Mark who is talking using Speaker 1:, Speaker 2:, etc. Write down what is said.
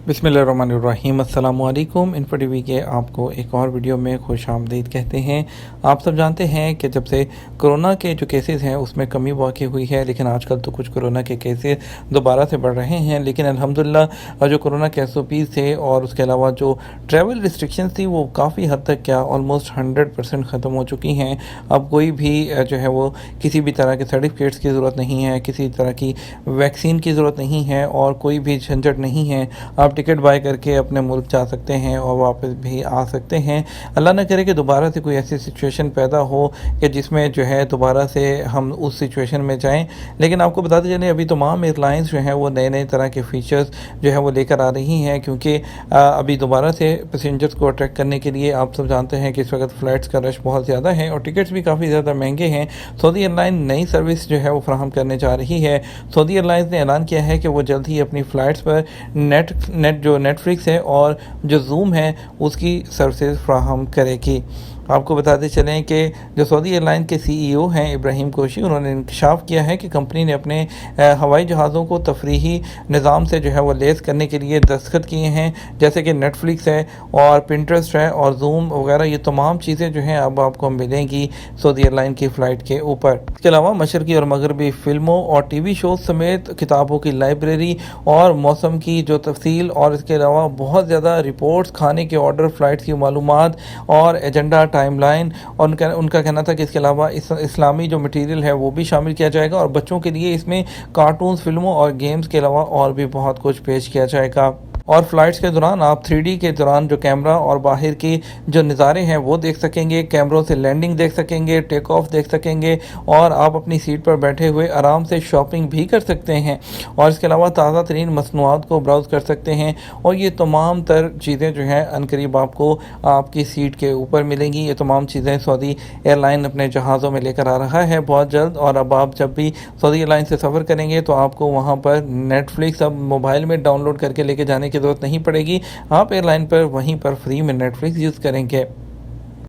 Speaker 1: बिस्मिल्लाहिर्रहमानिर्रहीम। अस्सलामुअलैकुम। Info TV के आपको एक और वीडियो में खुश आमदीद कहते हैं। आप सब जानते हैं कि जब से कोरोना के जो केसेस हैं उसमें कमी वाक़ई हुई है, लेकिन आजकल तो कुछ कोरोना के केसेस दोबारा से बढ़ रहे हैं। लेकिन अल्हम्दुलिल्लाह जो कोरोना के SOPs थे और उसके अलावा जो ट्रैवल रिस्ट्रिक्शंस थी वो काफ़ी हद तक क्या ऑलमोस्ट 100% ख़त्म हो चुकी हैं। अब कोई भी जो है वो किसी भी तरह के सर्टिफिकेट्स की ज़रूरत नहीं है, किसी तरह की वैक्सीन की ज़रूरत नहीं है और कोई भी झंझट नहीं है। आप टिकट बाय करके अपने मुल्क जा सकते हैं और वापस भी आ सकते हैं। अल्लाह न करे कि दोबारा से कोई ऐसी सिचुएशन पैदा हो कि जिसमें जो है दोबारा से हम उस सिचुएशन में जाएं। लेकिन आपको बताते चलें अभी तमाम एयरलाइंस जो हैं वो नए नए तरह के फ़ीचर्स जो है वो लेकर आ रही हैं, क्योंकि अभी दोबारा से पैसेंजर्स को अट्रैक्ट करने के लिए आप सब जानते हैं कि इस वक्त फ़्लाइट्स का रश बहुत ज़्यादा है और टिकट्स भी काफ़ी ज़्यादा महंगे हैं। सऊदी एयरलाइन नई सर्विस जो है वो फराहम करने जा रही है। सऊदी एयरलाइंस ने ऐलान किया है कि वो जल्द ही अपनी फ़्लाइट्स पर नेटफ्लिक्स है और जो ज़ूम है उसकी सर्विसेज फ्राहम करेगी। आपको बताते चलें कि जो सऊदी एयरलाइन के CEO हैं इब्राहिम कोशी, उन्होंने इंकशाफ किया है कि कंपनी ने अपने हवाई जहाज़ों को तफरीही निज़ाम से जो है वो लेस करने के लिए दस्तखत किए हैं, जैसे कि नेटफ्लिक्स है और पिंटरेस्ट है और ज़ूम वगैरह। ये तमाम चीज़ें जो हैं अब आपको मिलेंगी सऊदी एयरलाइन की फ़्लाइट के ऊपर। इसके अलावा मशरक़ी और मगरबी फ़िल्मों और TV शोज़ समेत किताबों की लाइब्रेरी और मौसम की जो तफसील और इसके अलावा बहुत ज़्यादा रिपोर्ट्स, खाने के ऑर्डर, फ़्लाइट्स की मालूमात और एजेंडा, टाइमलाइन और उनका कहना था कि इसके अलावा इस्लामी जो मटेरियल है वो भी शामिल किया जाएगा और बच्चों के लिए इसमें कार्टून्स, फिल्मों और गेम्स के अलावा और भी बहुत कुछ पेश किया जाएगा। और फ़्लाइट्स के दौरान आप 3D के दौरान जो कैमरा और बाहर की जो नज़ारे हैं वो देख सकेंगे, कैमरों से लैंडिंग देख सकेंगे, टेक ऑफ देख सकेंगे और आप अपनी सीट पर बैठे हुए आराम से शॉपिंग भी कर सकते हैं और इसके अलावा ताज़ा तरीन मसनूआत को ब्राउज़ कर सकते हैं। और ये तमाम तर चीज़ें जो हैं अनकरीब आपको आपकी सीट के ऊपर मिलेंगी। ये तमाम चीज़ें सऊदी एयरलाइन अपने जहाज़ों में लेकर आ रहा है बहुत जल्द। और अब आप जब भी सऊदी एयरलाइन से सफ़र करेंगे तो आपको वहाँ पर नेटफ्लिक्स अब मोबाइल में डाउनलोड करके लेके जाने की ज़रूरत नहीं पड़ेगी। आप एयरलाइन पर वहीं पर फ्री में नेटफ्लिक्स यूज़ करेंगे।